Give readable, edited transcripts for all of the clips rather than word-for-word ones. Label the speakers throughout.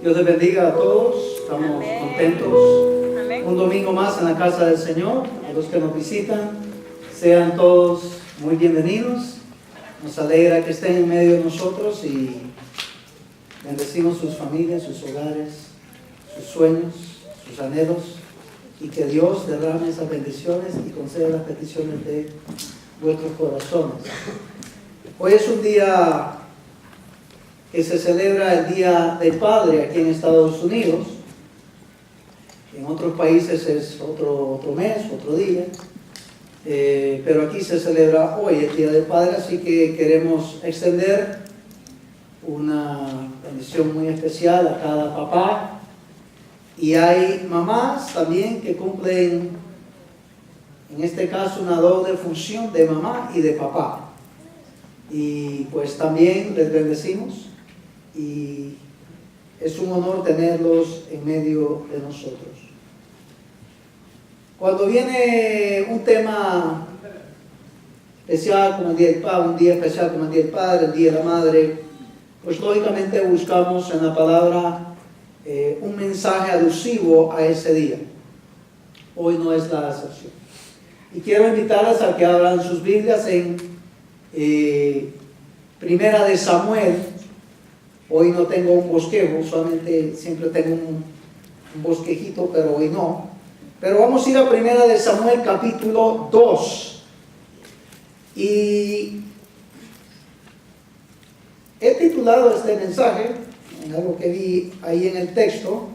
Speaker 1: Dios les bendiga a todos. Estamos
Speaker 2: Amén.
Speaker 1: contentos.
Speaker 2: Amén.
Speaker 1: Un domingo más en la casa del Señor. A los que nos visitan, sean todos muy bienvenidos. Nos alegra que estén en medio de nosotros y bendecimos sus familias, sus hogares, sus sueños, sus anhelos, y que Dios derrame esas bendiciones y conceda las peticiones de vuestros corazones. Hoy es un día que se celebra el Día del Padre aquí en Estados Unidos. En otros países es otro mes, otro día, pero aquí se celebra hoy el Día del Padre, así que queremos extender una bendición muy especial a cada papá. Y hay mamás también que cumplen, en este caso, una doble función de mamá y de papá. Y pues también les bendecimos y es un honor tenerlos en medio de nosotros. Cuando viene un tema especial como el Día del Padre, un día especial como el Día del Padre, el Día de la Madre, pues lógicamente buscamos en la palabra un mensaje alusivo a ese día. Hoy no es la excepción. Y quiero invitarles a que abran sus Biblias en Primera de Samuel. Hoy no tengo un bosquejo, solamente siempre tengo un bosquejito, pero hoy no. Pero vamos a ir a Primera de Samuel capítulo 2. Y he titulado este mensaje, en algo que vi ahí en el texto: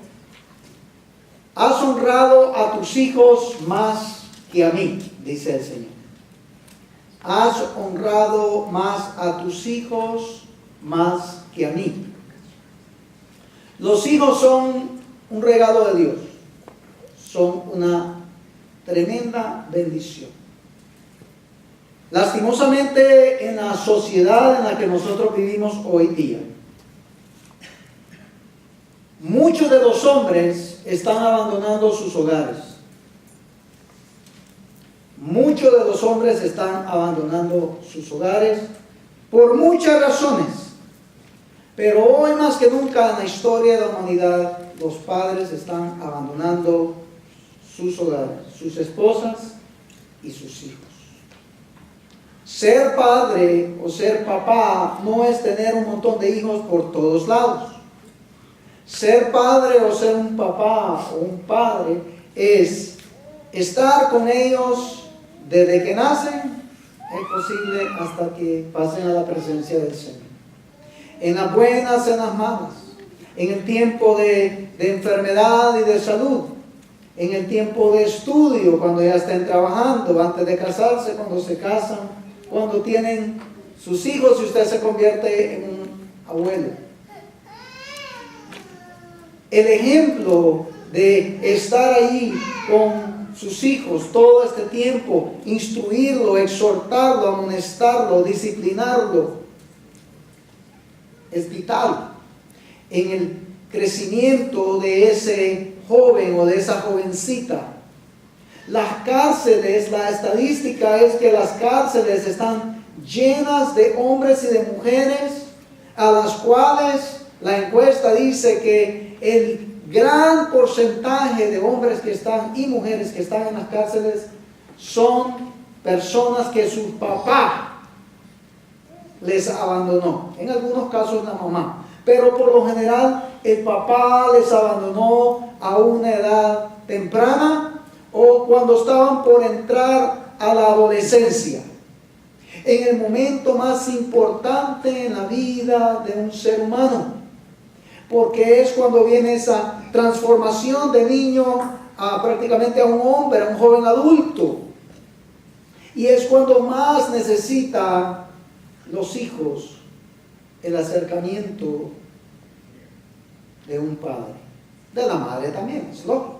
Speaker 1: has honrado a tus hijos más que a mí, dice el Señor. Has honrado más a tus hijos más que a mí. Los hijos son un regalo de Dios, son una tremenda bendición. Lastimosamente, en la sociedad en la que nosotros vivimos hoy día, muchos de los hombres están abandonando sus hogares. Muchos de los hombres están abandonando sus hogares por muchas razones. Pero hoy más que nunca en la historia de la humanidad, los padres están abandonando sus hogares, sus esposas y sus hijos. Ser padre o ser papá no es tener un montón de hijos por todos lados. Ser padre o ser un papá o un padre es estar con ellos desde que nacen, es posible, hasta que pasen a la presencia del Señor. En las buenas, en las malas, en el tiempo de enfermedad y de salud, en el tiempo de estudio, cuando ya estén trabajando, antes de casarse, cuando se casan, cuando tienen sus hijos y usted se convierte en un abuelo. El ejemplo de estar ahí con sus hijos todo este tiempo, instruirlo, exhortarlo, amonestarlo, disciplinarlo, es vital en el crecimiento de ese joven o de esa jovencita. Las cárceles, la estadística es que las cárceles están llenas de hombres y de mujeres a las cuales la encuesta dice que el gran porcentaje de hombres que están y mujeres que están en las cárceles son personas que su papá les abandonó. En algunos casos la mamá, pero por lo general el papá les abandonó a una edad temprana o cuando estaban por entrar a la adolescencia, en el momento más importante en la vida de un ser humano, porque es cuando viene esa transformación de niño a prácticamente a un hombre, a un joven adulto, y es cuando más necesita los hijos el acercamiento de un padre, de la madre también, es lógico,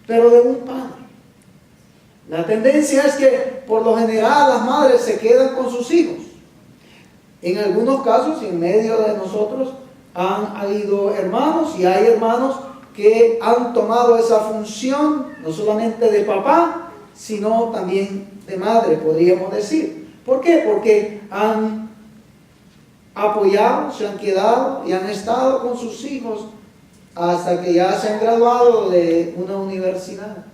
Speaker 1: pero de un padre. La tendencia es que por lo general las madres se quedan con sus hijos. En algunos casos, y en medio de nosotros, han habido hermanos y hay hermanos que han tomado esa función, no solamente de papá, sino también de madre, podríamos decir. ¿Por qué? Porque han apoyado, se han quedado y han estado con sus hijos hasta que ya se han graduado de una universidad.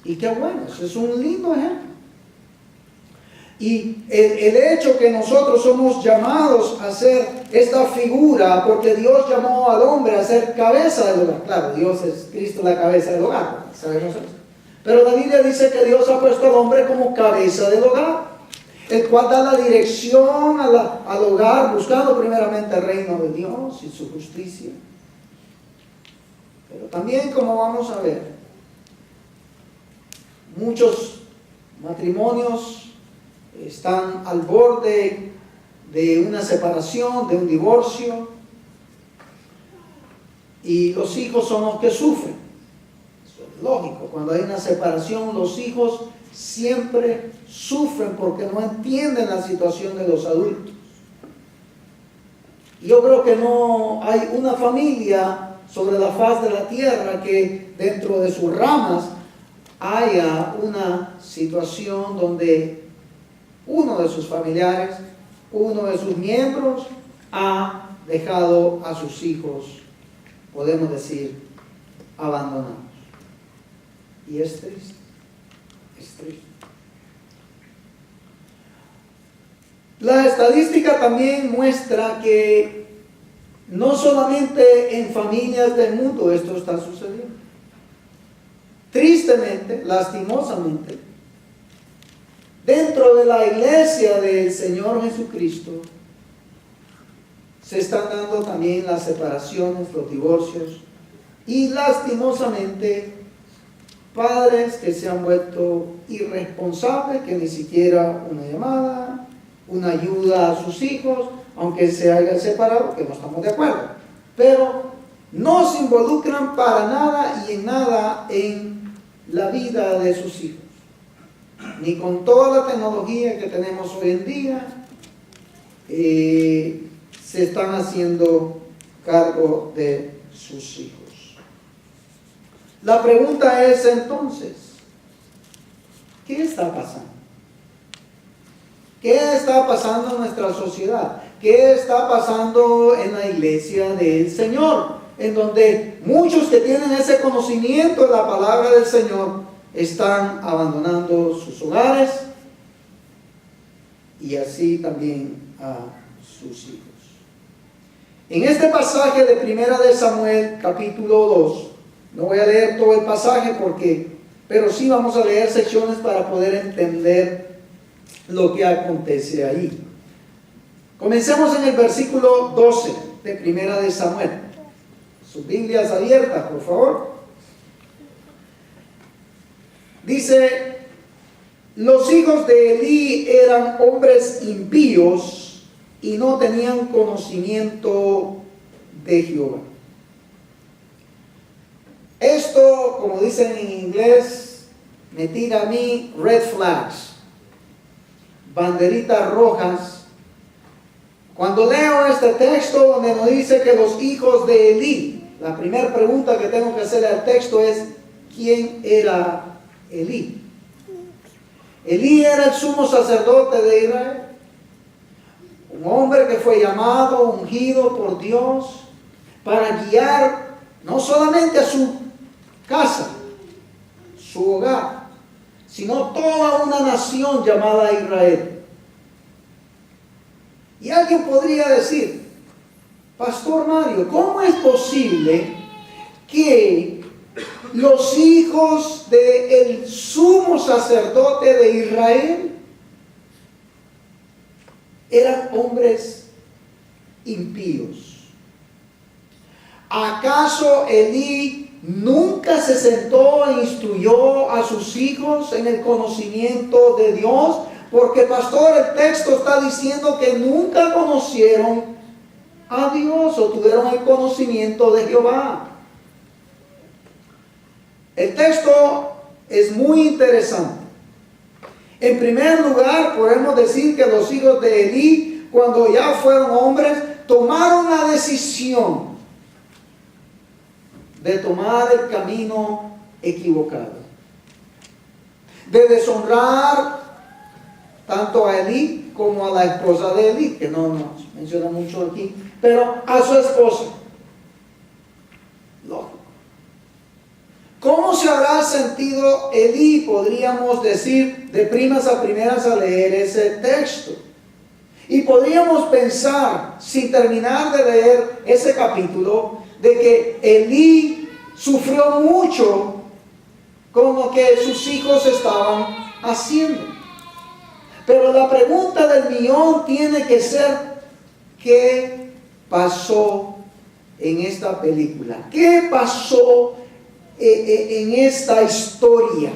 Speaker 1: Y qué bueno, eso es un lindo ejemplo. Y el hecho que nosotros somos llamados a ser esta figura, porque Dios llamó al hombre a ser cabeza del hogar. Claro, Dios es Cristo la cabeza del hogar, sabemos eso. Pero la Biblia dice que Dios ha puesto al hombre como cabeza del hogar, el cual da la dirección al hogar, buscando primeramente el reino de Dios y su justicia. Pero también, como vamos a ver, muchos matrimonios están al borde de una separación, de un divorcio, y los hijos son los que sufren. Eso es lógico, cuando hay una separación, los hijos siempre sufren porque no entienden la situación de los adultos. Yo creo que no hay una familia sobre la faz de la tierra que dentro de sus ramas haya una situación donde uno de sus familiares, uno de sus miembros ha dejado a sus hijos, podemos decir, abandonados. Y es triste, es triste. La estadística también muestra que no solamente en familias del mundo esto está sucediendo. Tristemente, lastimosamente, dentro de la iglesia del Señor Jesucristo se están dando también las separaciones, los divorcios y lastimosamente padres que se han vuelto irresponsables, que ni siquiera una llamada, una ayuda a sus hijos, aunque se hayan separado, que no estamos de acuerdo, pero no se involucran para nada y en nada en la vida de sus hijos. Ni con toda la tecnología que tenemos hoy en día, se están haciendo cargo de sus hijos. La pregunta es entonces, ¿qué está pasando? ¿Qué está pasando en nuestra sociedad? ¿Qué está pasando en la iglesia del Señor? En donde muchos que tienen ese conocimiento de la palabra del Señor están abandonando sus hogares y así también a sus hijos. En este pasaje de Primera de Samuel, capítulo 2, no voy a leer todo el pasaje pero sí vamos a leer secciones para poder entender lo que acontece ahí. Comencemos en el versículo 12 de Primera de Samuel. Sus Biblias abiertas, por favor. Dice: los hijos de Elí eran hombres impíos y no tenían conocimiento de Jehová. Esto, como dicen en inglés, me tira a mí red flags, banderitas rojas. Cuando leo este texto donde nos dice que los hijos de Elí, la primera pregunta que tengo que hacerle al texto es: ¿quién era Elí? Elí era el sumo sacerdote de Israel, un hombre que fue llamado, ungido por Dios para guiar no solamente a su casa, su hogar, sino toda una nación llamada Israel. Y alguien podría decir: Pastor Mario, ¿cómo es posible que los hijos del sumo sacerdote de Israel eran hombres impíos? ¿Acaso Elí nunca se sentó e instruyó a sus hijos en el conocimiento de Dios? Porque, pastor, el texto está diciendo que nunca conocieron a Dios o tuvieron el conocimiento de Jehová. El texto es muy interesante. En primer lugar, podemos decir que los hijos de Elí, cuando ya fueron hombres, tomaron la decisión de tomar el camino equivocado, de deshonrar tanto a Elí como a la esposa de Elí, que no nos menciona mucho aquí, pero a su esposa. Lógico. ¿Cómo se habrá sentido Elí? Podríamos decir de primas a primeras al leer ese texto. Y podríamos pensar, sin terminar de leer ese capítulo, de que Elí sufrió mucho con lo que sus hijos estaban haciendo. Pero la pregunta del millón tiene que ser: ¿qué pasó en esta película? ¿Qué pasó en esta historia?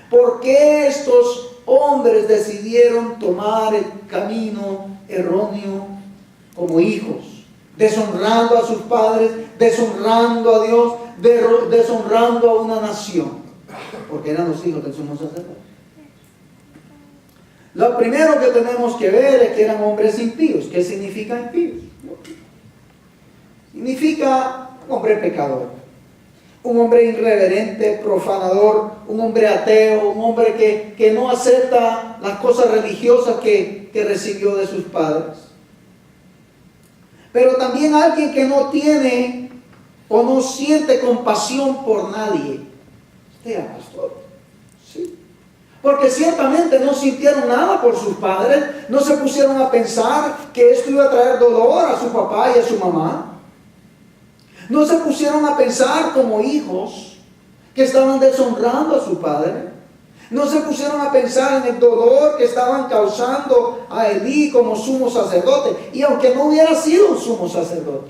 Speaker 1: ¿Por qué estos hombres decidieron tomar el camino erróneo como hijos, deshonrando a sus padres, deshonrando a Dios, deshonrando a una nación? Porque eran los hijos del sumo sacerdote. Lo primero que tenemos que ver es que eran hombres impíos. ¿Qué significa impíos? Significa un hombre pecador, un hombre irreverente, profanador, un hombre ateo, un hombre que no acepta las cosas religiosas que recibió de sus padres. Pero también alguien que no tiene o no siente compasión por nadie. Usted, pastor, sí. Porque ciertamente no sintieron nada por sus padres, no se pusieron a pensar que esto iba a traer dolor a su papá y a su mamá. No se pusieron a pensar como hijos que estaban deshonrando a su padre. No se pusieron a pensar en el dolor que estaban causando a Elí como sumo sacerdote. Y aunque no hubiera sido un sumo sacerdote,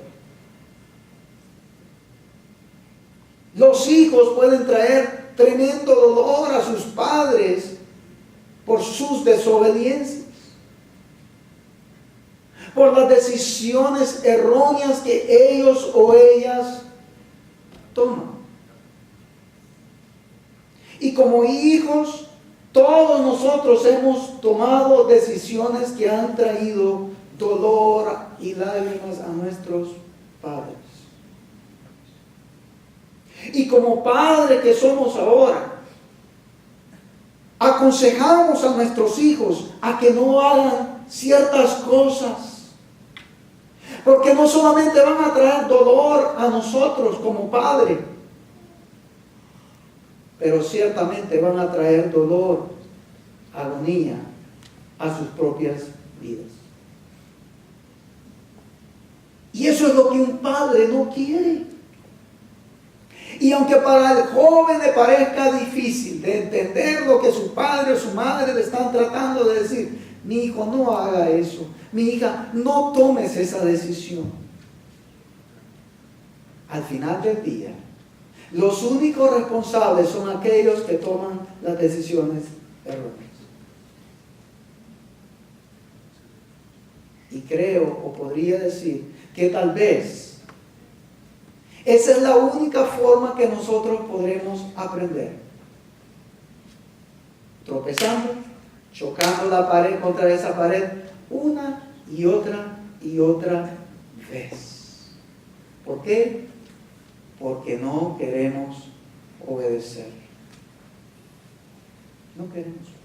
Speaker 1: los hijos pueden traer tremendo dolor a sus padres por sus desobediencias, por las decisiones erróneas que ellos o ellas toman. Y como hijos, todos nosotros hemos tomado decisiones que han traído dolor y lágrimas a nuestros padres. Y como padres que somos ahora, aconsejamos a nuestros hijos a que no hagan ciertas cosas, porque no solamente van a traer dolor a nosotros como padres, pero ciertamente van a traer dolor, agonía a sus propias vidas. Y eso es lo que un padre no quiere. Y aunque para el joven le parezca difícil de entender lo que su padre o su madre le están tratando de decir: mi hijo, no haga eso, mi hija, no tomes esa decisión. Al final del día, los únicos responsables son aquellos que toman las decisiones erróneas. Y creo, o podría decir, que tal vez esa es la única forma que nosotros podremos aprender. Tropezando, chocando la pared contra esa pared, una y otra vez. ¿Por qué? Porque no queremos obedecer. No queremos obedecer.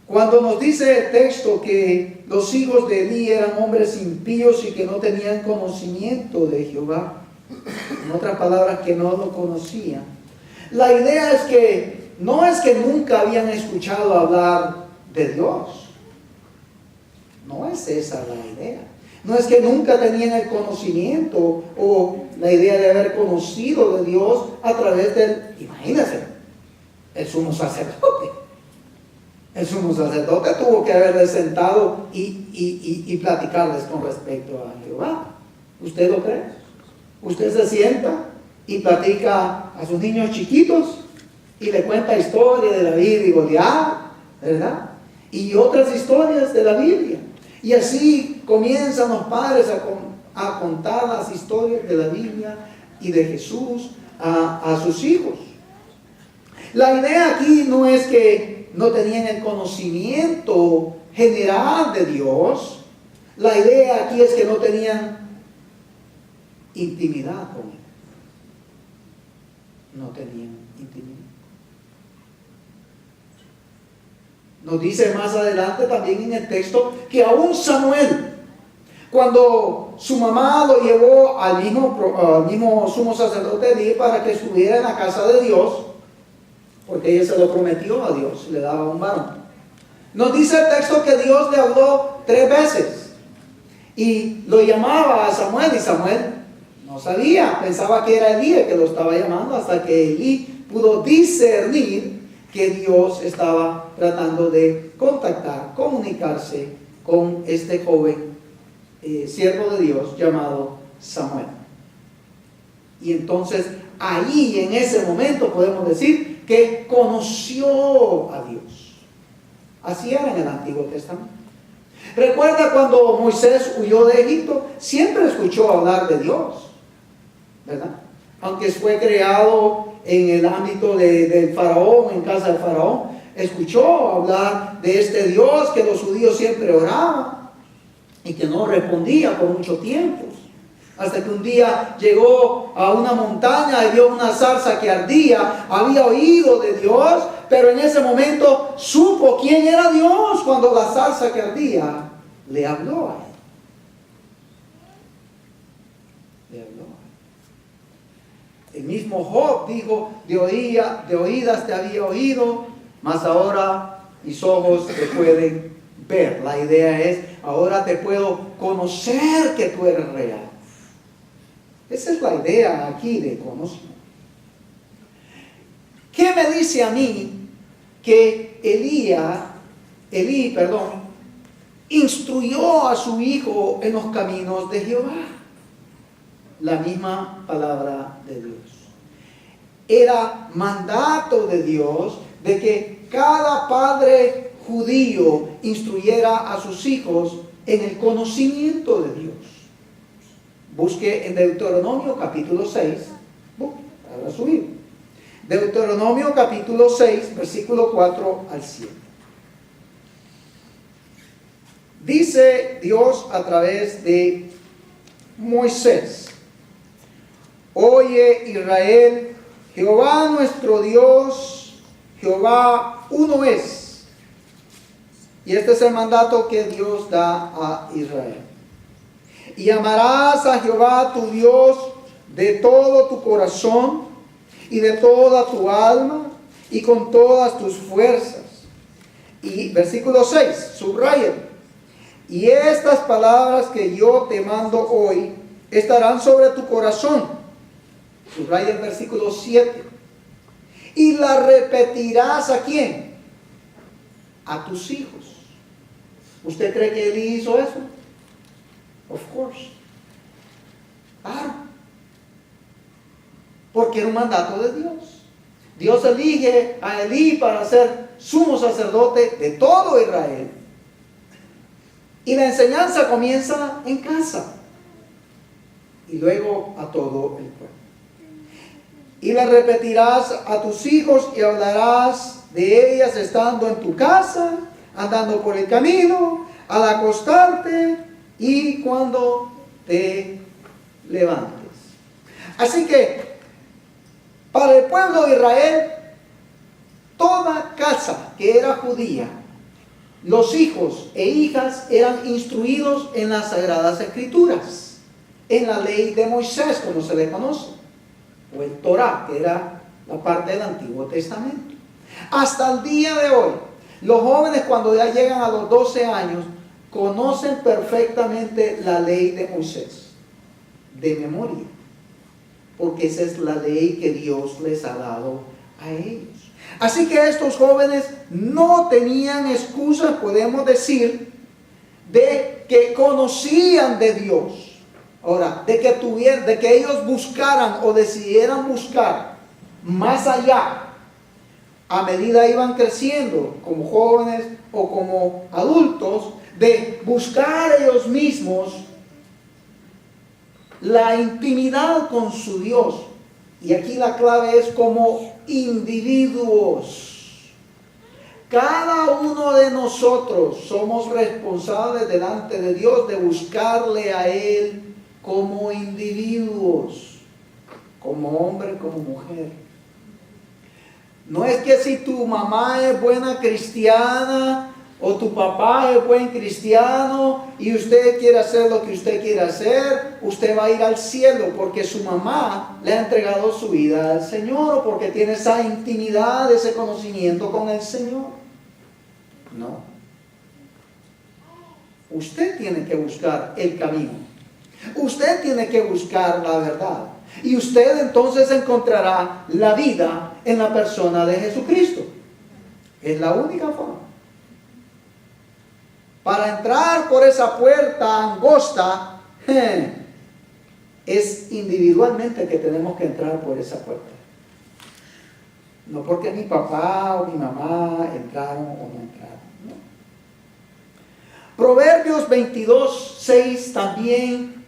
Speaker 1: Cuando nos dice el texto que los hijos de Elí eran hombres impíos y que no tenían conocimiento de Jehová, en otras palabras, que no lo conocían, la idea es que no es que nunca habían escuchado hablar de Dios. No es esa la idea. No es que nunca tenían el conocimiento o la idea de haber conocido de Dios a través del, imagínense, el sumo sacerdote. El sumo sacerdote tuvo que haberles sentado y platicarles con respecto a Jehová. ¿Usted lo cree? Usted se sienta y platica a sus niños chiquitos y le cuenta historia de David y Goliat, ¿verdad? Y otras historias de la Biblia. Y así comienzan los padres a contar las historias de la Biblia y de Jesús a sus hijos. La idea aquí no es que no tenían el conocimiento general de Dios. La idea aquí es que no tenían intimidad con Él. No tenían intimidad. Nos dice más adelante también en el texto que aún Samuel, cuando su mamá lo llevó al mismo sumo sacerdote Elí para que estuviera en la casa de Dios, porque ella se lo prometió a Dios, le daba un varón. Nos dice el texto que Dios le habló 3 veces y lo llamaba a Samuel, y Samuel no sabía, pensaba que era Elí el que lo estaba llamando, hasta que Elí pudo discernir que Dios estaba tratando de contactar, comunicarse con este joven siervo de Dios llamado Samuel. Y entonces ahí en ese momento podemos decir que conoció a Dios. Así era en el Antiguo Testamento. Recuerda cuando Moisés huyó de Egipto, siempre escuchó hablar de Dios, ¿verdad? Aunque fue creado en el ámbito del faraón, en casa del faraón, escuchó hablar de este Dios que los judíos siempre oraban y que no respondía por mucho tiempo. Hasta que un día llegó a una montaña y vio una zarza que ardía. Había oído de Dios, pero en ese momento supo quién era Dios cuando la zarza que ardía le habló a él. Le habló a él. El mismo Job dijo, de oídas te había oído, mas ahora mis ojos te pueden ver. La idea es, ahora te puedo conocer que tú eres real. Esa es la idea aquí de conocer. ¿Qué me dice a mí que Elí, instruyó a su hijo en los caminos de Jehová? La misma palabra de Dios. Era mandato de Dios de que cada padre judío instruyera a sus hijos en el conocimiento de Dios. Busque en Deuteronomio capítulo 6, para subir. Deuteronomio capítulo 6, versículo 4 al 7. Dice Dios a través de Moisés: Oye Israel, Jehová nuestro Dios, Jehová uno es. Y este es el mandato que Dios da a Israel. Y amarás a Jehová tu Dios de todo tu corazón y de toda tu alma y con todas tus fuerzas. Y versículo 6, subrayen. Y estas palabras que yo te mando hoy estarán sobre tu corazón. Subraya el versículo 7. Y la repetirás ¿a quién? A tus hijos. ¿Usted cree que Elí hizo eso? Of course. Claro. Porque era un mandato de Dios. Dios elige a Elí para ser sumo sacerdote de todo Israel. Y la enseñanza comienza en casa. Y luego a todo el pueblo. Y la repetirás a tus hijos y hablarás de ellas estando en tu casa, andando por el camino, al acostarte y cuando te levantes. Así que para el pueblo de Israel, toda casa que era judía, los hijos e hijas eran instruidos en las Sagradas Escrituras, en la ley de Moisés, como se le conoce, o el Torá, que era la parte del Antiguo Testamento. Hasta el día de hoy, los jóvenes cuando ya llegan a los 12 años, conocen perfectamente la ley de Moisés, de memoria, porque esa es la ley que Dios les ha dado a ellos. Así que estos jóvenes no tenían excusas, podemos decir, de que conocían de Dios. Ahora, de que ellos buscaran o decidieran buscar más allá, a medida iban creciendo como jóvenes o como adultos, de buscar ellos mismos la intimidad con su Dios. Y aquí la clave es como individuos. Cada uno de nosotros somos responsables delante de Dios de buscarle a Él como individuos, como hombre, como mujer. No es que si tu mamá es buena cristiana o tu papá es buen cristiano y usted quiere hacer lo que usted quiere hacer, usted va a ir al cielo porque su mamá le ha entregado su vida al Señor o porque tiene esa intimidad, ese conocimiento con el Señor. No. Usted tiene que buscar el camino. Usted tiene que buscar la verdad. Y usted entonces encontrará la vida en la persona de Jesucristo. Es la única forma. Para entrar por esa puerta angosta, es individualmente que tenemos que entrar por esa puerta. No porque mi papá o mi mamá entraron o no entraron. No. Proverbios 22:6 también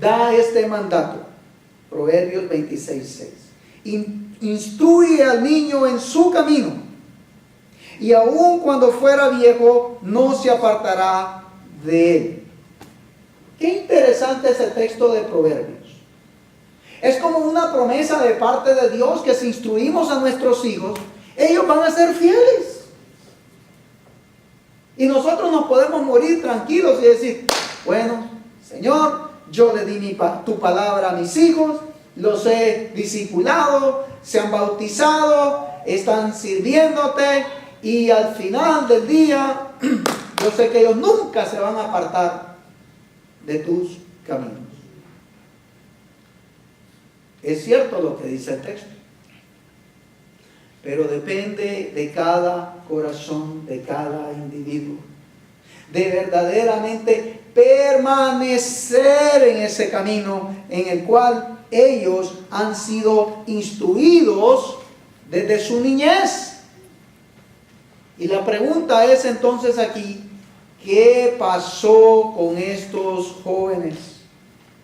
Speaker 1: da este mandato. Proverbios 26:6. Instruye al niño en su camino, y aun cuando fuera viejo, no se apartará de él. Qué interesante ese texto de Proverbios. Es como una promesa de parte de Dios que si instruimos a nuestros hijos, ellos van a ser fieles. Y nosotros nos podemos morir tranquilos y decir, bueno, Señor, yo le di tu palabra a mis hijos, los he discipulado, se han bautizado, están sirviéndote y al final del día yo sé que ellos nunca se van a apartar de tus caminos. Es cierto lo que dice el texto, pero depende de cada corazón, de cada individuo, de verdaderamente permanecer en ese camino en el cual ellos han sido instruidos desde su niñez. Y la pregunta es entonces aquí, ¿qué pasó con estos jóvenes?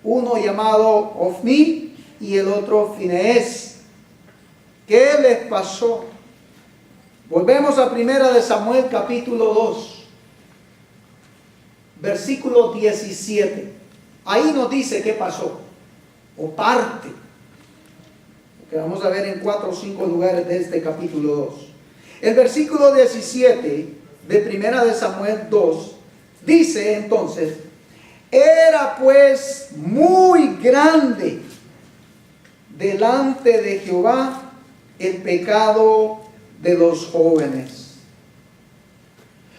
Speaker 1: Uno llamado Ofni y el otro Finees. ¿Qué les pasó? Volvemos a 1 Samuel capítulo 2, versículo 17. Ahí nos dice qué pasó, o parte, que vamos a ver en 4 o 5 lugares de este capítulo 2. El versículo 17 de 1 Samuel 2 dice entonces, era pues muy grande delante de Jehová el pecado de los jóvenes.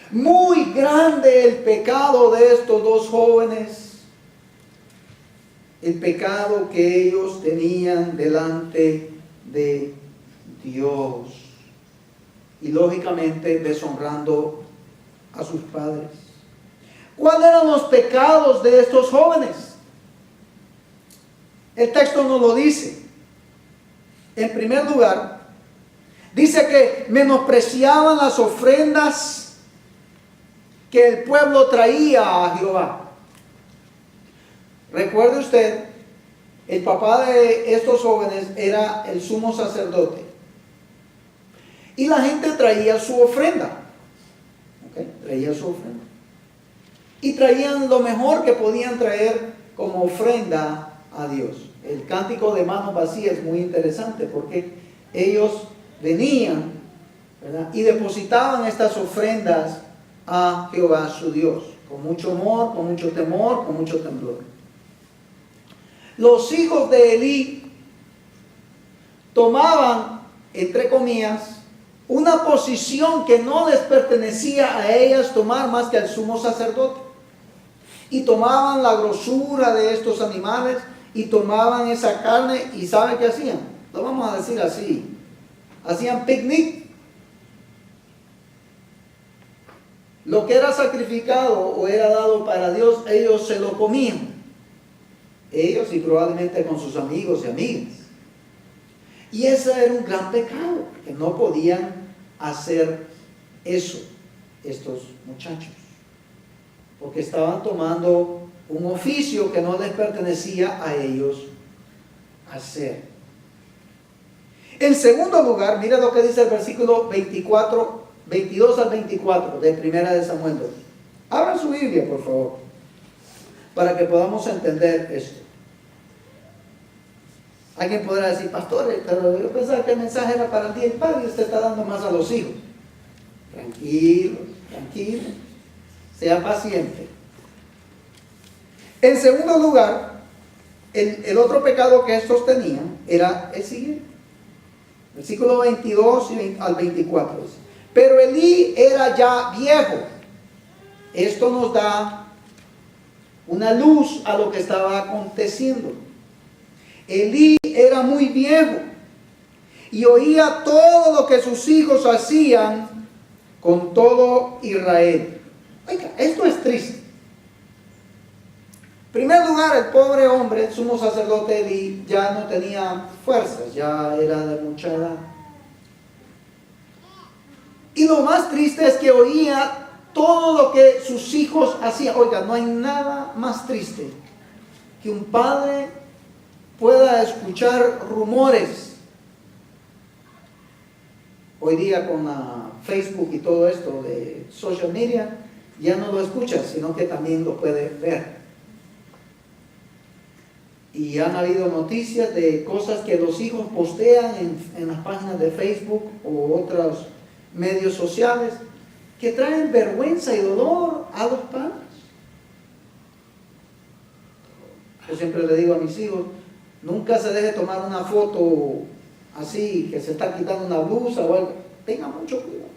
Speaker 1: Muy grande el pecado de estos dos jóvenes. El pecado que ellos tenían delante de Dios. Y lógicamente deshonrando a sus padres. ¿Cuáles eran los pecados de estos jóvenes? El texto nos lo dice. En primer lugar, dice que menospreciaban las ofrendas que el pueblo traía a Jehová. Recuerde usted, el papá de estos jóvenes era el sumo sacerdote. Y la gente traía su ofrenda. Traía su ofrenda. Y traían lo mejor que podían traer como ofrenda a Dios. El cántico de manos vacías es muy interesante porque ellos venían, ¿verdad?, y depositaban estas ofrendas a Jehová su Dios, con mucho amor, con mucho temor, con mucho temblor. Los hijos de Elí tomaban, entre comillas, una posición que no les pertenecía a ellas tomar más que al sumo sacerdote. Y tomaban la grosura de estos animales y tomaban esa carne y ¿saben qué hacían? Lo vamos a decir así. Hacían picnic. Lo que era sacrificado o era dado para Dios, ellos se lo comían. Ellos y probablemente con sus amigos y amigas. Y ese era un gran pecado, que no podían hacer eso estos muchachos. Porque estaban tomando un oficio que no les pertenecía a ellos hacer. En segundo lugar, mira lo que dice el versículo 22 al 24 de 1 Samuel 2. Abran su Biblia, por favor, para que podamos entender esto. Alguien podrá decir, pastor, pero yo pensaba que el mensaje era para el Día del Padre y usted está dando más a los hijos. Tranquilo, tranquilo, sea paciente. En segundo lugar, el otro pecado que estos tenían era el siguiente. Versículo 22 al 24 dice, pero Elí era ya viejo. Esto nos da una luz a lo que estaba aconteciendo. Elí era muy viejo y oía todo lo que sus hijos hacían con todo Israel. Oiga, esto es triste. En primer lugar, el pobre hombre, el sumo sacerdote Elí, ya no tenía fuerzas, ya era de mucha edad. Y lo más triste es que oía todo lo que sus hijos hacían. Oiga, no hay nada más triste que un padre pueda escuchar rumores. Hoy día con Facebook y todo esto de social media, ya no lo escucha, sino que también lo puede ver. Y han habido noticias de cosas que los hijos postean en las páginas de Facebook o otros medios sociales que traen vergüenza y dolor a los padres. Yo siempre le digo a mis hijos, nunca se deje tomar una foto así, que se está quitando una blusa o algo. Tenga mucho cuidado.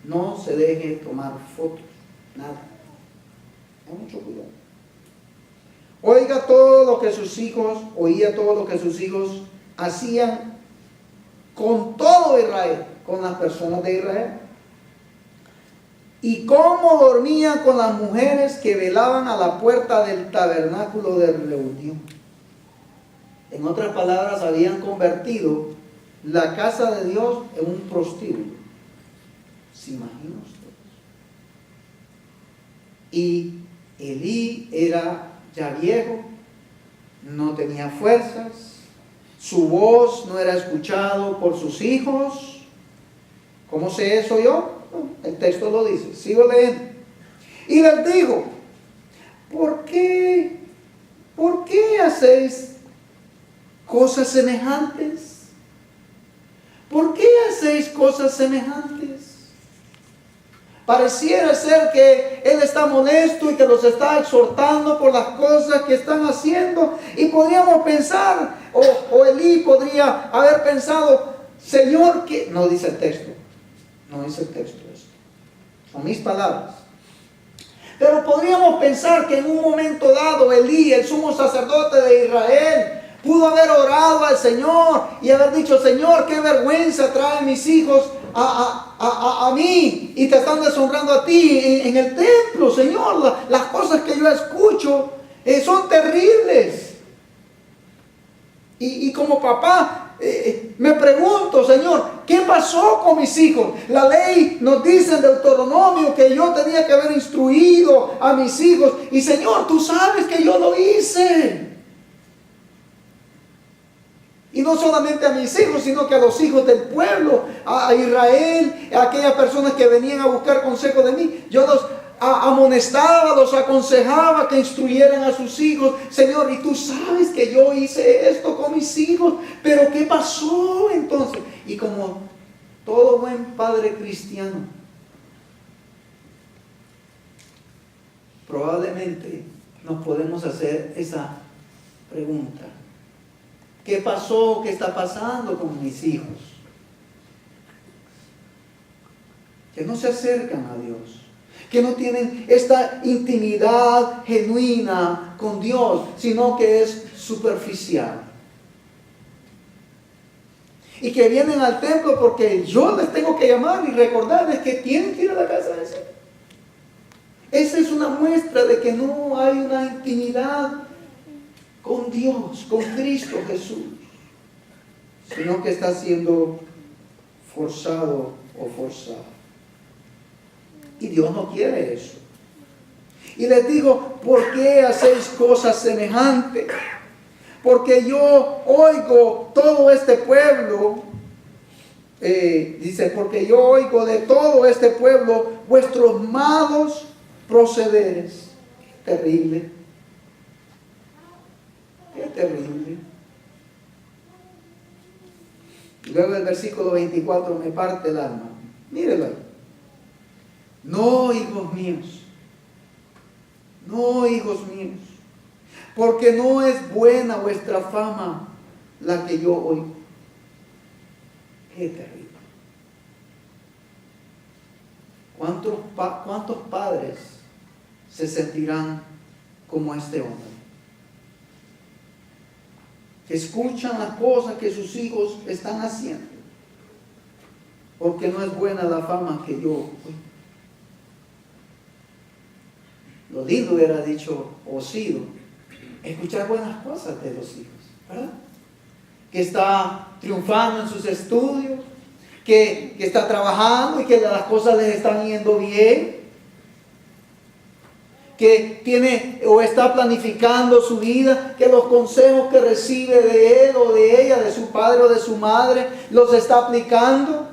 Speaker 1: No se deje tomar fotos, nada. Tenga mucho cuidado. Oiga todo lo que sus hijos, oía todo lo que sus hijos hacían con todo Israel, con las personas de Israel. Y cómo dormían con las mujeres que velaban a la puerta del tabernáculo de reunión. En otras palabras, habían convertido la casa de Dios en un prostíbulo. ¿Se imaginan ustedes? Y Elí era ya viejo, no tenía fuerzas, su voz no era escuchado por sus hijos. ¿Cómo sé eso yo? El texto lo dice, sigo leyendo. Y les digo, ¿por qué hacéis cosas semejantes? ¿Por qué hacéis cosas semejantes? Pareciera ser que él está molesto y que los está exhortando por las cosas que están haciendo. Y podríamos pensar, o Elí podría haber pensado, Señor, que no dice el texto. No dice el texto esto. Son mis palabras. Pero podríamos pensar que en un momento dado Elí, el sumo sacerdote de Israel, pudo haber orado al Señor y haber dicho, Señor, qué vergüenza traen mis hijos a mí y te están deshonrando a ti en el templo, Señor. Las cosas que yo escucho son terribles. Y como papá me pregunto, Señor, ¿qué pasó con mis hijos? La ley nos dice en Deuteronomio que yo tenía que haber instruido a mis hijos. Y Señor, tú sabes que yo lo hice. Y no solamente a mis hijos, sino que a los hijos del pueblo, a Israel, a aquellas personas que venían a buscar consejo de mí. Yo los amonestaba, los aconsejaba que instruyeran a sus hijos. Señor, y tú sabes que yo hice esto con mis hijos, pero ¿qué pasó entonces? Y como todo buen padre cristiano, probablemente nos podemos hacer esa pregunta. ¿Qué pasó? ¿Qué está pasando con mis hijos? Que no se acercan a Dios, que no tienen esta intimidad genuina con Dios, sino que es superficial. Y que vienen al templo porque yo les tengo que llamar y recordarles que tienen que ir a la casa de Señor. Esa es una muestra de que no hay una intimidad con Dios, con Cristo Jesús, sino que está siendo forzado o forzado. Y Dios no quiere eso. Y les digo, ¿por qué hacéis cosas semejantes? Porque yo oigo todo este pueblo, dice, porque yo oigo de todo este pueblo vuestros malos procederes. Terrible. Qué terrible. Luego el versículo 24 me parte el alma. Mírelo ahí. No, hijos míos. No, hijos míos. Porque no es buena vuestra fama la que yo oigo. Qué terrible. ¿Cuántos padres se sentirán como este hombre? Que escuchan las cosas que sus hijos están haciendo. Porque no es buena la fama que yo oigo. Lo lindo hubiera dicho o sido escuchar buenas cosas de los hijos, ¿verdad? Que está triunfando en sus estudios, que está trabajando y que las cosas les están yendo bien, que tiene o está planificando su vida, que los consejos que recibe de él o de ella, de su padre o de su madre, los está aplicando.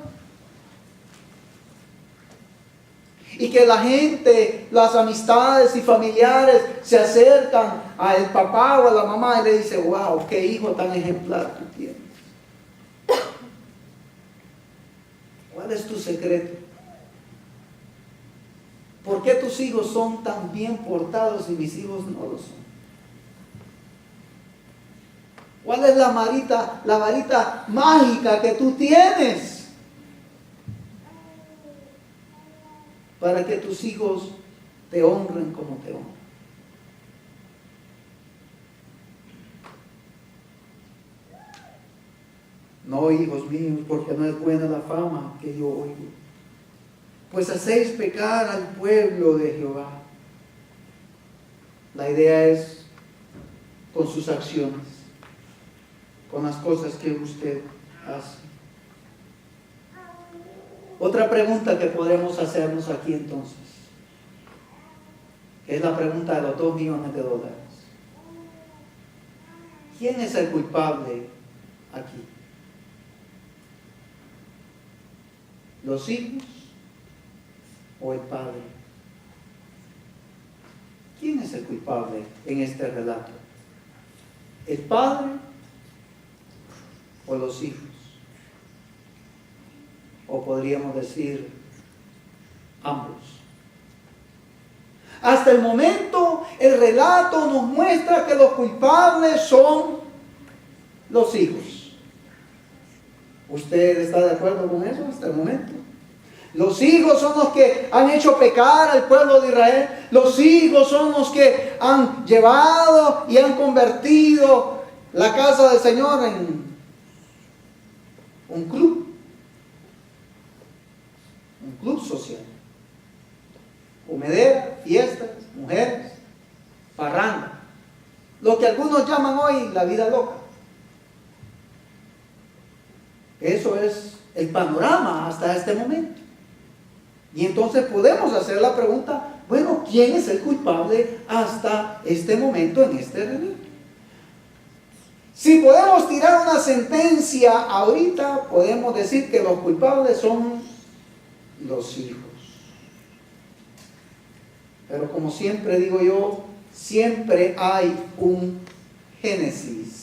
Speaker 1: Y que la gente, las amistades y familiares se acercan al papá o a la mamá y le dicen, wow, qué hijo tan ejemplar tú tienes. ¿Cuál es tu secreto? ¿Por qué tus hijos son tan bien portados y mis hijos no lo son? ¿Cuál es la varita mágica que tú tienes para que tus hijos te honren como te honran? No, hijos míos, porque no es buena la fama que yo oigo. Pues hacéis pecar al pueblo de Jehová. La idea es con sus acciones, con las cosas que usted hace. Otra pregunta que podemos hacernos aquí entonces, que es la pregunta de los $2 millones. ¿Quién es el culpable aquí? ¿Los hijos o el padre? ¿Quién es el culpable en este relato? ¿El padre o los hijos? O podríamos decir ambos. Hasta el momento el relato nos muestra que los culpables son los hijos. ¿Usted está de acuerdo con eso hasta el momento? Los hijos son los que han hecho pecar al pueblo de Israel. Los hijos son los que han llevado y han convertido la casa del Señor en un club social. Comedera, fiestas, mujeres, parranda. Lo que algunos llaman hoy la vida loca. Eso es el panorama hasta este momento. Y entonces podemos hacer la pregunta, bueno, ¿quién es el culpable hasta este momento en este relato? Si podemos tirar una sentencia ahorita, podemos decir que los culpables son los hijos. Pero como siempre digo yo, siempre hay un génesis.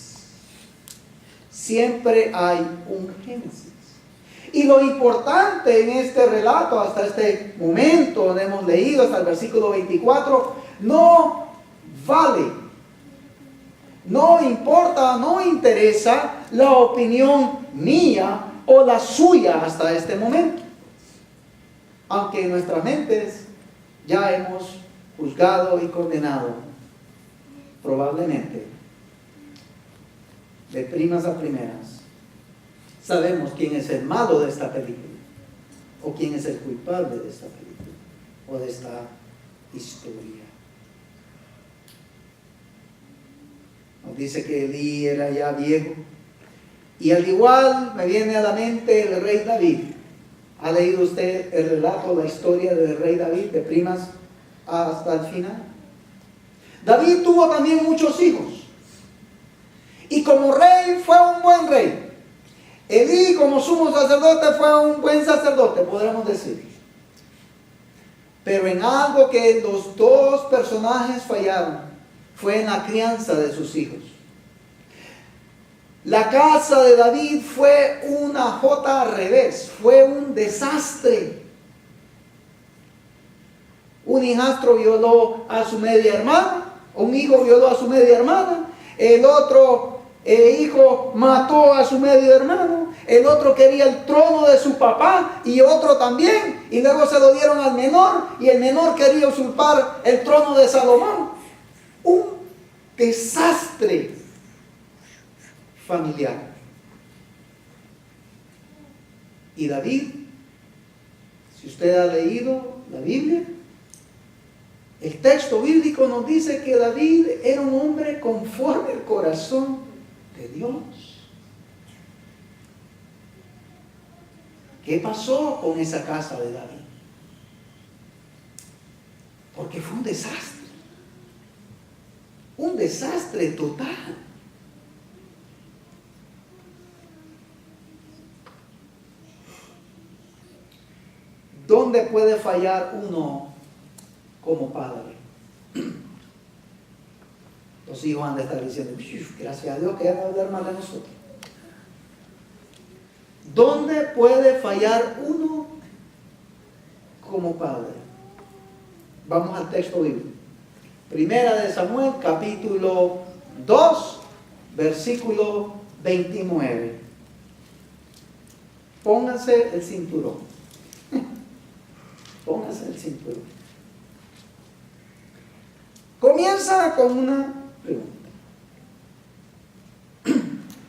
Speaker 1: Siempre hay un génesis. Y lo importante en este relato, hasta este momento donde hemos leído, hasta el versículo 24, no vale, no importa, no interesa la opinión mía o la suya hasta este momento. Aunque en nuestras mentes ya hemos juzgado y condenado, probablemente, de primas a primeras, sabemos quién es el malo de esta película, o quién es el culpable de esta película, o de esta historia. Nos dice que Elí era ya viejo, y al igual me viene a la mente el rey David. ¿Ha leído usted el relato, la historia del rey David, de primas hasta el final? David tuvo también muchos hijos, y como rey fue un buen rey. Elí como sumo sacerdote fue un buen sacerdote, podremos decir. Pero en algo que los dos personajes fallaron, fue en la crianza de sus hijos. La casa de David fue una jota al revés, fue un desastre. Un hijastro violó a su media hermana, un hijo violó a su media hermana, el otro hijo mató a su medio hermano, el otro quería el trono de su papá y otro también, y luego se lo dieron al menor y el menor quería usurpar el trono de Salomón. Un desastre familiar. Y David, si usted ha leído la Biblia, el texto bíblico nos dice que David era un hombre conforme al corazón de Dios. ¿Qué pasó con esa casa de David? Porque fue un desastre total. ¿Dónde puede fallar uno como padre? Los hijos han de estar diciendo, gracias a Dios que ya no hablar mal de nosotros. ¿Dónde puede fallar uno como padre? Vamos al texto bíblico. Primera de Samuel, capítulo 2, versículo 29. Pónganse el cinturón. Pónganse el cinturón. Comienza con una pregunta.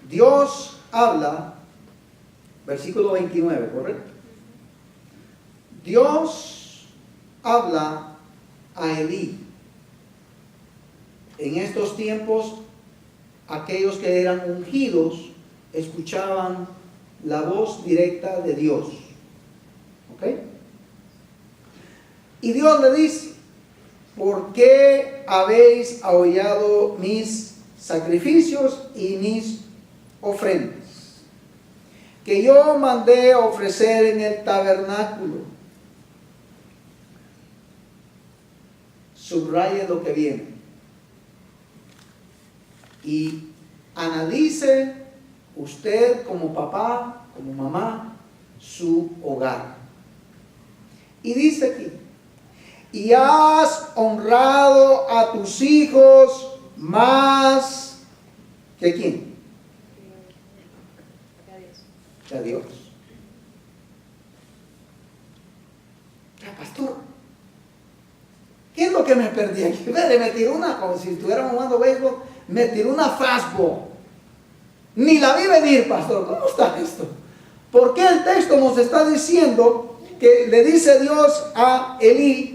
Speaker 1: Dios habla, versículo 29, ¿correcto? Dios habla a Elí. En estos tiempos, aquellos que eran ungidos escuchaban la voz directa de Dios. ¿Ok? Y Dios le dice, ¿por qué habéis ahollado mis sacrificios y mis ofrendas que yo mandé a ofrecer en el tabernáculo? Subraye lo que viene y analice usted como papá, como mamá, su hogar. Y dice aquí, y has honrado a tus hijos más que ¿quién? Que a Dios. Pastor, ¿qué es lo que me perdí aquí? Me tiró una, como si estuviéramos jugando béisbol, me tiró una fastball. Ni la vi venir, pastor. ¿Cómo está esto? ¿Por qué el texto nos está diciendo que le dice Dios a Elí,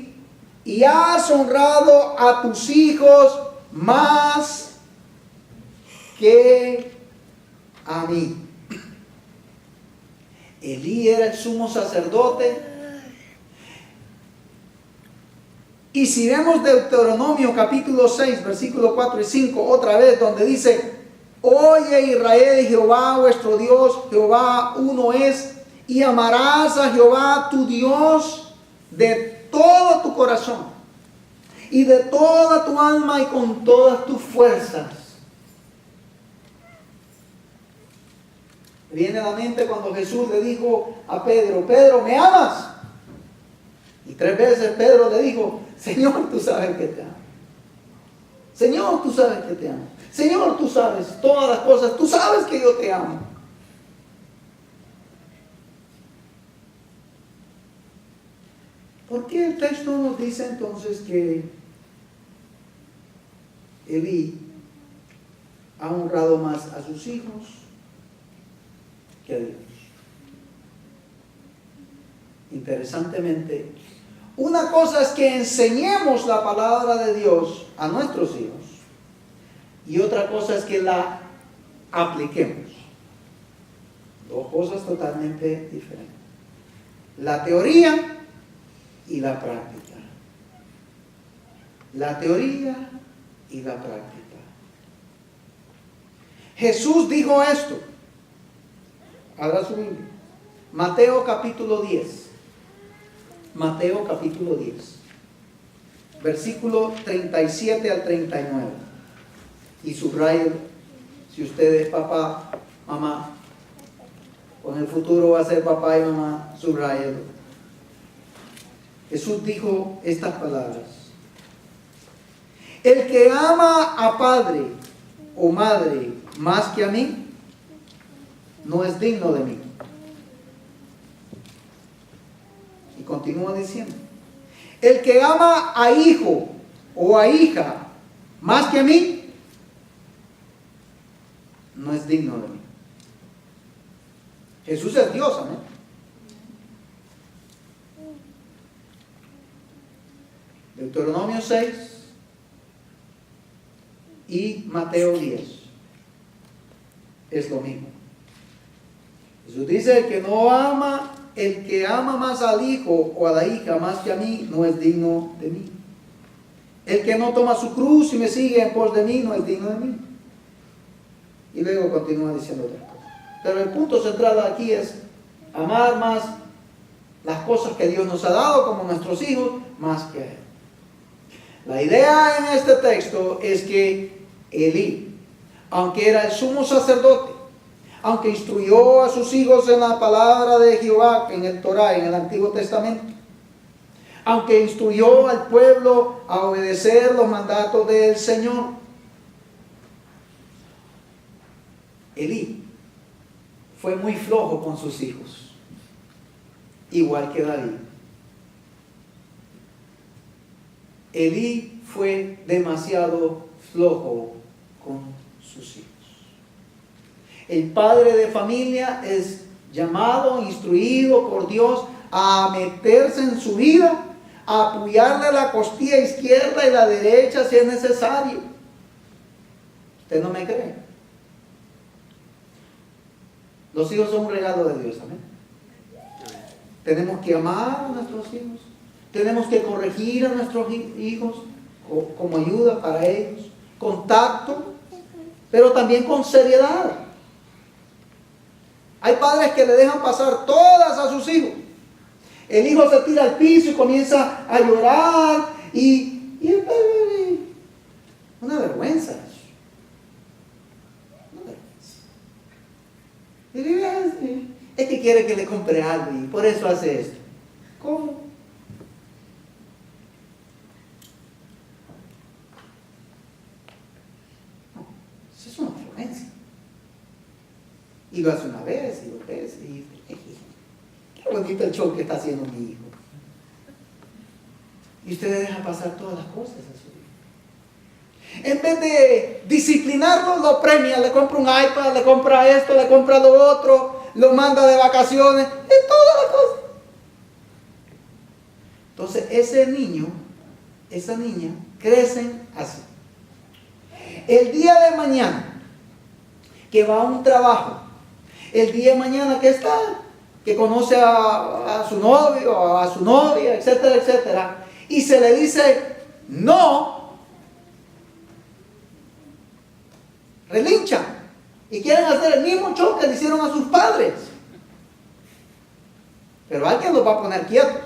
Speaker 1: y has honrado a tus hijos más que a mí? Elí era el sumo sacerdote. Y si vemos Deuteronomio capítulo 6, versículo 4 y 5, otra vez donde dice, oye Israel, Jehová vuestro Dios, Jehová uno es, y amarás a Jehová tu Dios de todo tu corazón y de toda tu alma y con todas tus fuerzas. Viene a la mente cuando Jesús le dijo a Pedro, Pedro, ¿me amas? Y 3 veces Pedro le dijo, Señor, tú sabes que te amo. Señor, tú sabes que te amo. Señor, tú sabes todas las cosas, tú sabes que yo te amo. ¿Por qué el texto nos dice entonces que Elí ha honrado más a sus hijos que a Dios? Interesantemente, una cosa es que enseñemos la palabra de Dios a nuestros hijos y otra cosa es que la apliquemos. Dos cosas totalmente diferentes. La teoría y la práctica. La teoría y la práctica. Jesús dijo esto. Abra su Biblia. Mateo capítulo 10. Mateo capítulo 10. Versículo 37 al 39. Y subraye si usted es papá, mamá, o en el futuro va a ser papá y mamá, subráyelo. Jesús dijo estas palabras: el que ama a padre o madre más que a mí, no es digno de mí. Y continúa diciendo: el que ama a hijo o a hija más que a mí, no es digno de mí. Jesús es Dios, amén. Deuteronomio 6 y Mateo 10 es lo mismo. Jesús dice: el que ama más al hijo o a la hija más que a mí, no es digno de mí. El que no toma su cruz y me sigue en pos de mí, no es digno de mí. Y luego continúa diciendo otras cosas. Pero el punto central aquí es amar más las cosas que Dios nos ha dado como nuestros hijos, más que a Él. La idea en este texto es que Elí, aunque era el sumo sacerdote, aunque instruyó a sus hijos en la palabra de Jehová, en el Torá, en el Antiguo Testamento, aunque instruyó al pueblo a obedecer los mandatos del Señor, Elí fue muy flojo con sus hijos, igual que David. Elí fue demasiado flojo con sus hijos. El padre de familia es llamado, instruido por Dios a meterse en su vida, a apoyarle la costilla izquierda y la derecha si es necesario. ¿Usted no me cree? Los hijos son un regalo de Dios, amén. Tenemos que amar a nuestros hijos, tenemos que corregir a nuestros hijos como ayuda para ellos, con tacto, pero también con seriedad. Hay padres que le dejan pasar todas a sus hijos. El hijo se tira al piso y comienza a llorar y una vergüenza eso. Una vergüenza. Es que quiere que le compre algo y por eso hace esto. ¿Cómo? No, eso es una vergüenza. Y lo hace una vez y dos veces y qué bonito el show que está haciendo mi hijo. Y usted le deja pasar todas las cosas a su hijo. En vez de disciplinarlo, lo premia, le compra un iPad, le compra esto, le compra lo otro, lo manda de vacaciones, es todas las cosas. Entonces ese niño, esa niña, crecen así. El día de mañana que va a un trabajo, el día de mañana que conoce a su novio o a su novia, etcétera, etcétera, y se le dice no, relinchan y quieren hacer el mismo show que le hicieron a sus padres. Pero alguien los va a poner quietos.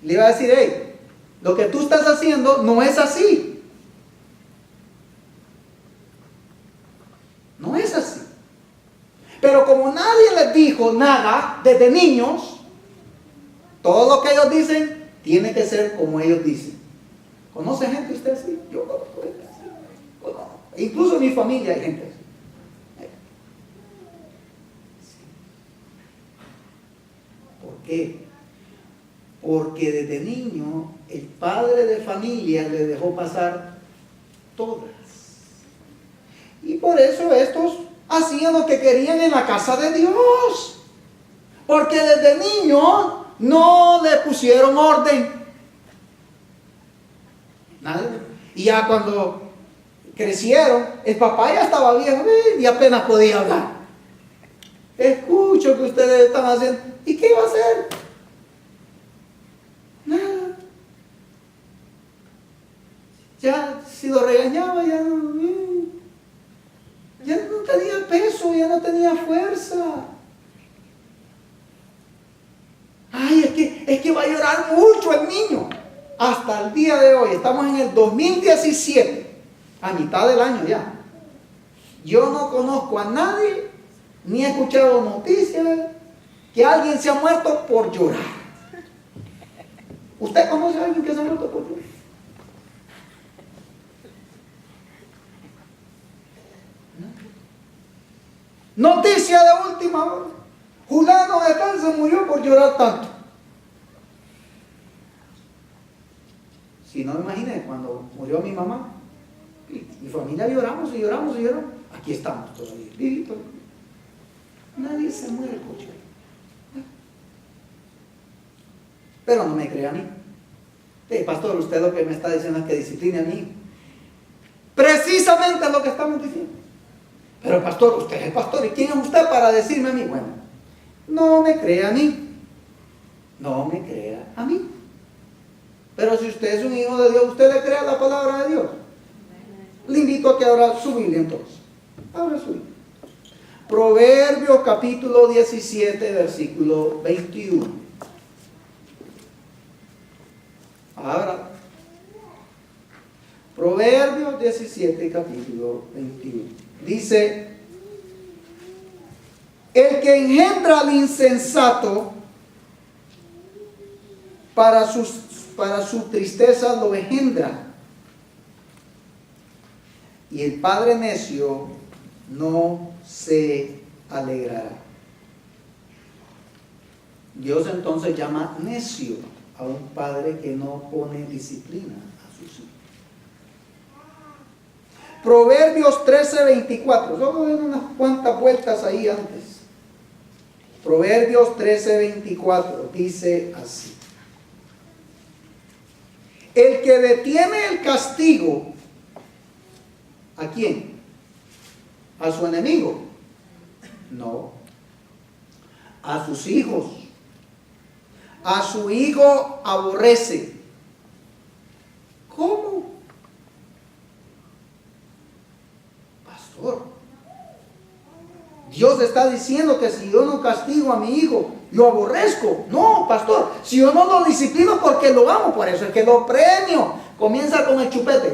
Speaker 1: Le va a decir: hey, lo que tú estás haciendo no es así. No es así. Pero como nadie les dijo nada desde niños, todo lo que ellos dicen tiene que ser como ellos dicen. ¿Conoce gente usted así? Yo conozco gente así. Incluso en mi familia hay gente así. ¿Por qué? Porque desde niño el padre de familia le dejó pasar todas. Y por eso estos hacían lo que querían en la casa de Dios. Porque desde niño no le pusieron orden. Nada. Y ya cuando crecieron, el papá ya estaba viejo y apenas podía hablar. Escucho que ustedes están haciendo. ¿Y qué iba a hacer? Nada. Ya si lo regañaba ya no tenía peso, ya no tenía fuerza. Ay, es que va a llorar mucho el niño. Hasta el día de hoy, estamos en el 2017, a mitad del año ya. Yo no conozco a nadie, ni he escuchado noticias que alguien se ha muerto por llorar. ¿Usted conoce a alguien que se ha muerto por llorar? Noticia de última hora. Fulano de tal se murió por llorar tanto. Si no me imaginé cuando murió mi mamá, mi familia lloramos y lloramos y lloramos. Aquí estamos todavía, vivitos. Nadie se muere por llorar. Pero no me crea a mí. Pastor, usted lo que me está diciendo es que discipline a mi hijo. Precisamente lo que estamos diciendo. Pero pastor, usted es el pastor, ¿y quién es usted para decirme a mí? Bueno, no me crea a mí. No me crea a mí. Pero si usted es un hijo de Dios, usted le crea la palabra de Dios. Le invito a que abra su Biblia entonces. Abra su Biblia. Proverbios capítulo 17, versículo 21. Ahora, Proverbios 17, capítulo 21. Dice: el que engendra al insensato, para su tristeza lo engendra, y el padre necio no se alegrará. Dios entonces llama necio a un padre que no pone disciplina a sus hijos. Proverbios 13:24. Solo den unas cuantas vueltas ahí antes. Proverbios 13:24 dice así: el que detiene el castigo, ¿a quién? ¿A su enemigo? No. A sus hijos. A su hijo aborrece. ¿Cómo? Pastor, Dios está diciendo que si yo no castigo a mi hijo, lo aborrezco. No, pastor, si yo no lo disciplino porque lo amo, por eso es que lo premio. Comienza con el chupete.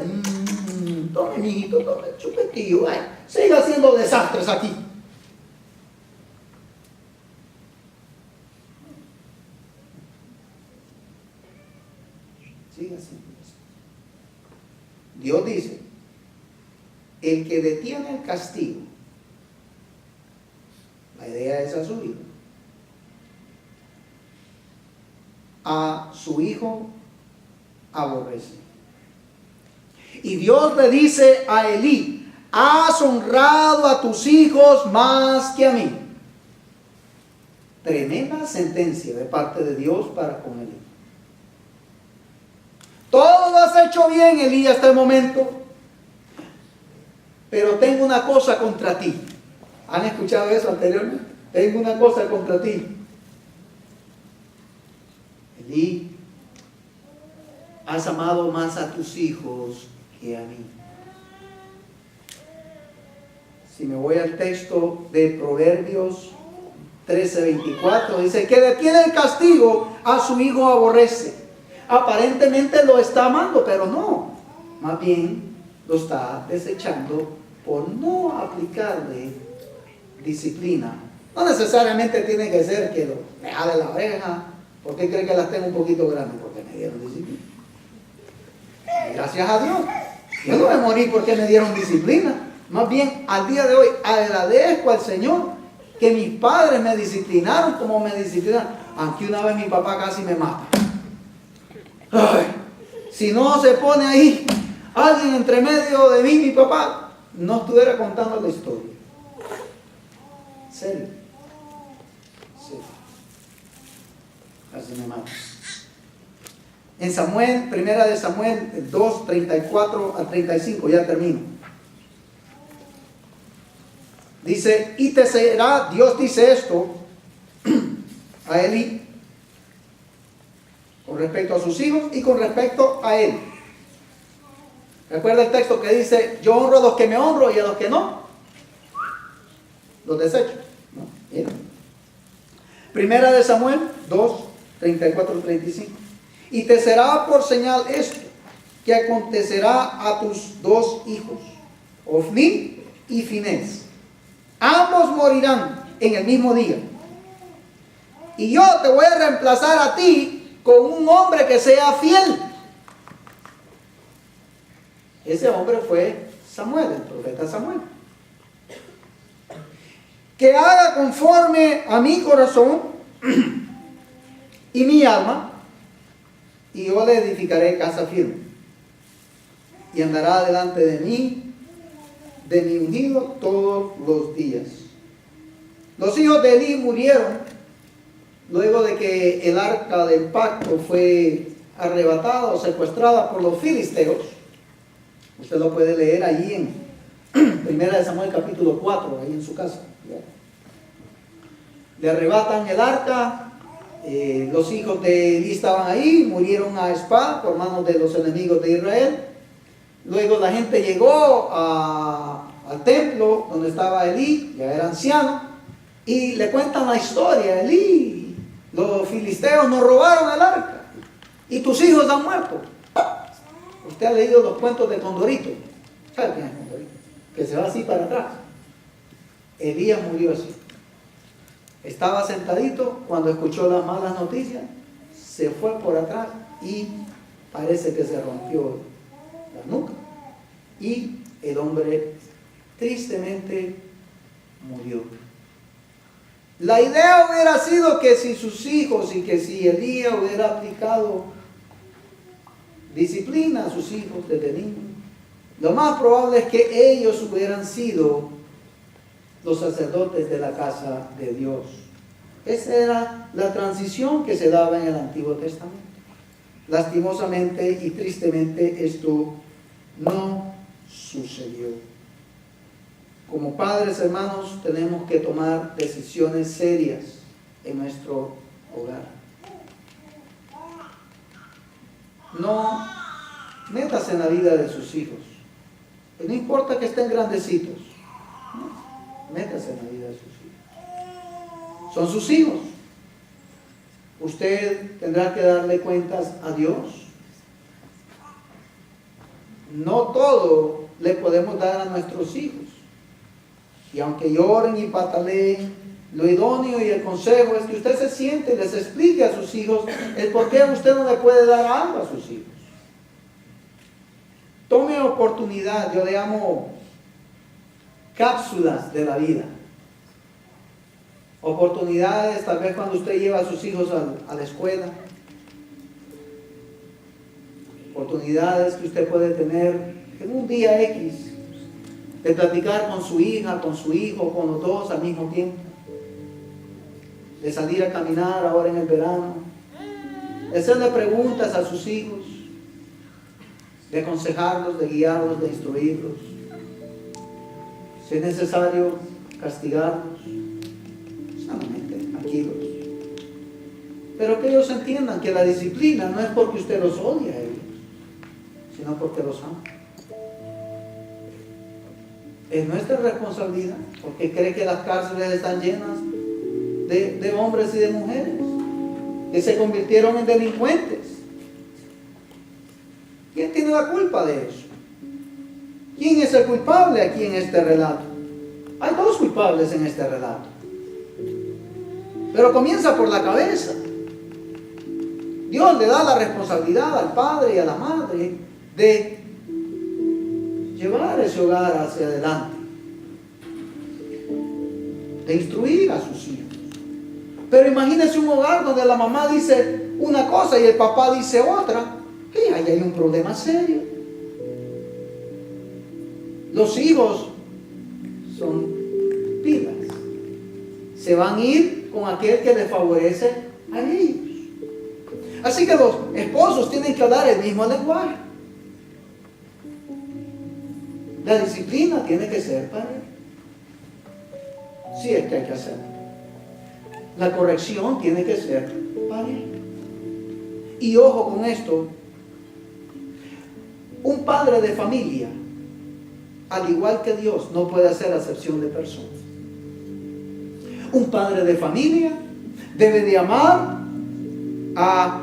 Speaker 1: Tome, mijito, tome el chupetillo. Ay, siga haciendo desastres aquí. Siga haciendo eso. Dios dice: el que detiene el castigo, la idea es a su hijo, a su hijo aborrece. Y Dios le dice a Elí: has honrado a tus hijos más que a mí. Tremenda sentencia de parte de Dios para con Elí. Todo lo has hecho bien, Elí, hasta el momento, pero tengo una cosa contra ti. ¿Han escuchado eso anteriormente? Tengo una cosa contra ti. Elí, has amado más a tus hijos que a mí. Si me voy al texto de Proverbios 13:24, dice: que detiene el castigo, a su hijo aborrece. Aparentemente lo está amando, pero no. Más bien lo está desechando por no aplicarle disciplina. No necesariamente tiene que ser que le jale la oreja. ¿Por qué cree que las tengo un poquito grandes? Porque me dieron disciplina. Gracias a Dios. Yo no me morí porque me dieron disciplina. Más bien, al día de hoy, agradezco al Señor que mis padres me disciplinaron como me disciplinaron. Aunque una vez mi papá casi me mata. Ay, si no se pone ahí alguien entre medio de mí y mi papá, no estuviera contando la historia. ¿Serio? Sí. Casi me mata. En Samuel, primera de Samuel 2, 34 al 35, ya termino. Dice: y te será, Dios dice esto a Elí con respecto a sus hijos y con respecto a él. Recuerda el texto que dice: yo honro a los que me honro y a los que no, los desecho. ¿No? Mira. Primera de Samuel 2, 34 al 35. Y te será por señal esto, que acontecerá a tus dos hijos, Ofni y Finés. Ambos morirán en el mismo día. Y yo te voy a reemplazar a ti con un hombre que sea fiel. Ese hombre fue Samuel, el profeta Samuel. Que haga conforme a mi corazón y mi alma, y yo le edificaré casa firme. Y andará delante de mí, de mi ungido, todos los días. Los hijos de Elí murieron luego de que el arca del pacto fue arrebatada o secuestrada por los filisteos. Usted lo puede leer allí en 1 Samuel capítulo 4, ahí en su casa. Le arrebatan el arca, los hijos de Elí estaban ahí, murieron a espada por manos de los enemigos de Israel. Luego la gente llegó al templo donde estaba Elí, ya era anciano, y le cuentan la historia. Elí, los filisteos nos robaron el arca y tus hijos han muerto. Usted ha leído los cuentos de Condorito. ¿Sabe quién es Condorito? Que se va así para atrás. Elías murió así. Estaba sentadito cuando escuchó las malas noticias, se fue por atrás y parece que se rompió la nuca. Y el hombre tristemente murió. La idea hubiera sido que si sus hijos y que si Elías hubiera aplicado disciplina a sus hijos desde niños, lo más probable es que ellos hubieran sido los sacerdotes de la casa de Dios. Esa era la transición que se daba en el Antiguo Testamento. Lastimosamente y tristemente esto no sucedió. Como padres, hermanos, tenemos que tomar decisiones serias en nuestro hogar. No metas en la vida de sus hijos. No importa que estén grandecitos. Métase en la vida de sus hijos. Son sus hijos. Usted tendrá que darle cuentas a Dios. No todo le podemos dar a nuestros hijos. Y aunque lloren y pataleen, lo idóneo y el consejo es que usted se siente y les explique a sus hijos el por qué usted no le puede dar algo a sus hijos. Tome oportunidad, yo le llamo cápsulas de la vida. Oportunidades, tal vez cuando usted lleva a sus hijos a la escuela. Oportunidades que usted puede tener en un día X, de platicar con su hija, con su hijo, con los dos al mismo tiempo. De salir a caminar ahora en el verano. De hacerle preguntas a sus hijos. De aconsejarlos, de guiarlos, de instruirlos. Si es necesario castigarlos, sanamente, tranquilos. Pero que ellos entiendan que la disciplina no es porque usted los odia a ellos, sino porque los ama. Es nuestra responsabilidad, porque cree que las cárceles están llenas de hombres y de mujeres que se convirtieron en delincuentes. ¿Quién tiene la culpa de eso? ¿Quién es el culpable aquí en este relato? Hay dos culpables en este relato. Pero comienza por la cabeza. Dios le da la responsabilidad al padre y a la madre de llevar ese hogar hacia adelante, de instruir a sus hijos. Pero imagínese un hogar donde la mamá dice una cosa y el papá dice otra, y ahí hay un problema serio. Los hijos son pilas, se van a ir con aquel que les favorece a ellos. Así que los esposos tienen que hablar el mismo lenguaje. La disciplina tiene que ser para él. Sí, es que hay que hacerlo. La corrección tiene que ser para él. Y ojo con esto, un padre de familia, al igual que Dios, no puede hacer acepción de personas. Un padre de familia debe de amar a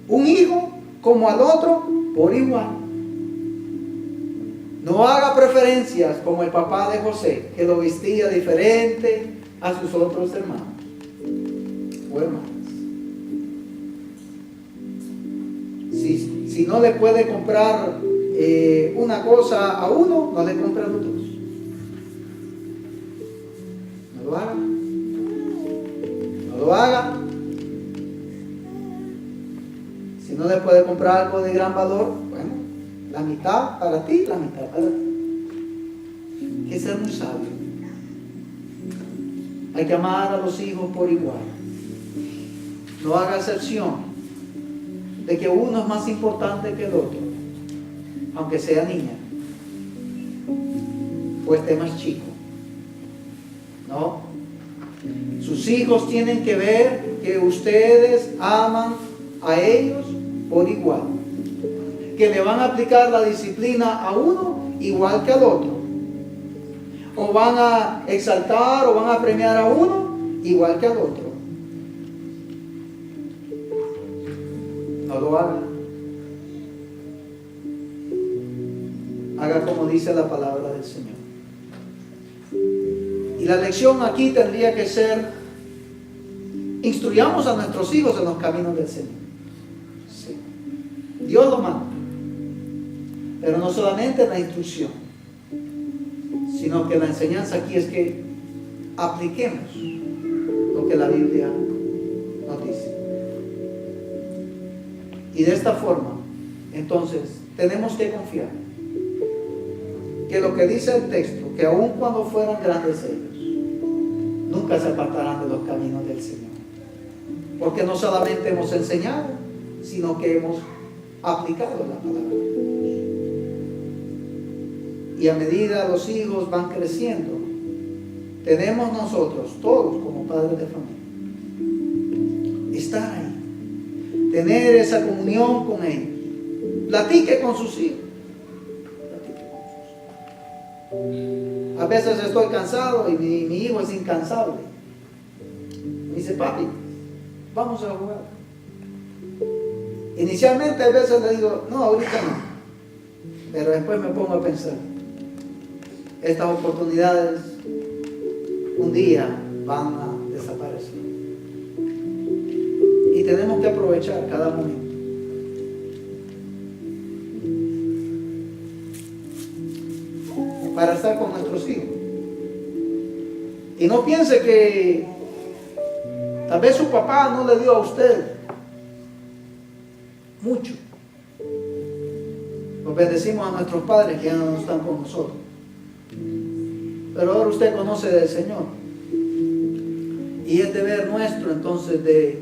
Speaker 1: un hijo como al otro por igual. No haga preferencias como el papá de José, que lo vestía diferente a sus otros hermanos o hermanas. Si no le puede comprar una cosa a uno, no le compra a los dos. No lo haga. No lo haga. Si no le puede comprar algo de gran valor, bueno, la mitad para ti, la mitad para ti. Hay que ser muy sabio. Hay que amar a los hijos por igual. No haga excepción de que uno es más importante que el otro, aunque sea niña o esté más chico. No. Sus hijos tienen que ver que ustedes aman a ellos por igual, que le van a aplicar la disciplina a uno igual que al otro, o van a exaltar o van a premiar a uno igual que al otro. No lo haga. Haga como dice la palabra del Señor. Y la lección aquí tendría que ser: instruyamos a nuestros hijos en los caminos del Señor. Sí. Dios lo manda. Pero no solamente la instrucción, sino que la enseñanza aquí es que apliquemos lo que la Biblia nos dice. Y de esta forma, entonces, tenemos que confiar que lo que dice el texto, que aun cuando fueran grandes ellos, nunca se apartarán de los caminos del Señor. Porque no solamente hemos enseñado, sino que hemos aplicado la palabra de Dios. Y a medida los hijos van creciendo, tenemos nosotros, todos como padres de familia, estar ahí, tener esa comunión con ellos. Platique con sus hijos. A veces estoy cansado y mi hijo es incansable. Me dice: papi, vamos a jugar. Inicialmente a veces le digo: no, ahorita no. Pero después me pongo a pensar: estas oportunidades un día van a desaparecer. Y tenemos que aprovechar cada momento. Para estar con nuestros hijos. Y no piense que tal vez su papá no le dio a usted mucho. Nos bendecimos a nuestros padres que ya no están con nosotros. Pero ahora usted conoce del Señor. Y es deber nuestro entonces de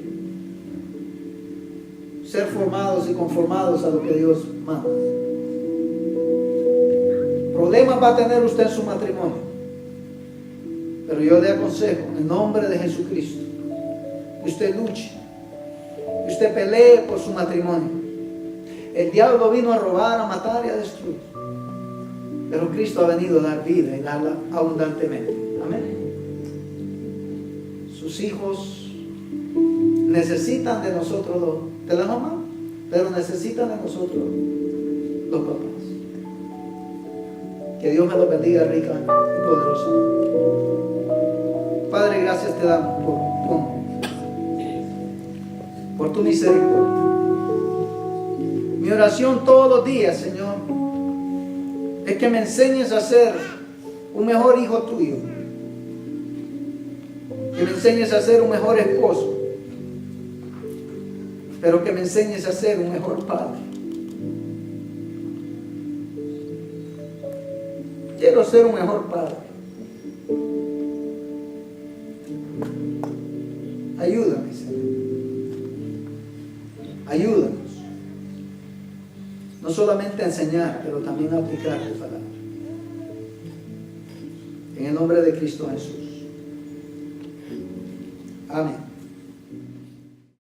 Speaker 1: ser formados y conformados a lo que Dios manda. Problemas va a tener usted en su matrimonio, pero yo le aconsejo en el nombre de Jesucristo que usted luche, que usted pelee por su matrimonio. El diablo vino a robar, a matar y a destruir, pero Cristo ha venido a dar vida y darla abundantemente. Amén. Sus hijos necesitan de nosotros, de la mamá, pero necesitan de nosotros los papás. Que Dios me los bendiga rica y poderosamente. Padre, gracias te damos por tu misericordia. Mi oración todos los días, Señor, es que me enseñes a ser un mejor hijo tuyo. Que me enseñes a ser un mejor esposo. Pero que me enseñes a ser un mejor padre. Quiero ser un mejor padre. Ayúdame, Señor. Ayúdanos. No solamente a enseñar, pero también a aplicar tu palabra. En el nombre de Cristo Jesús. Amén.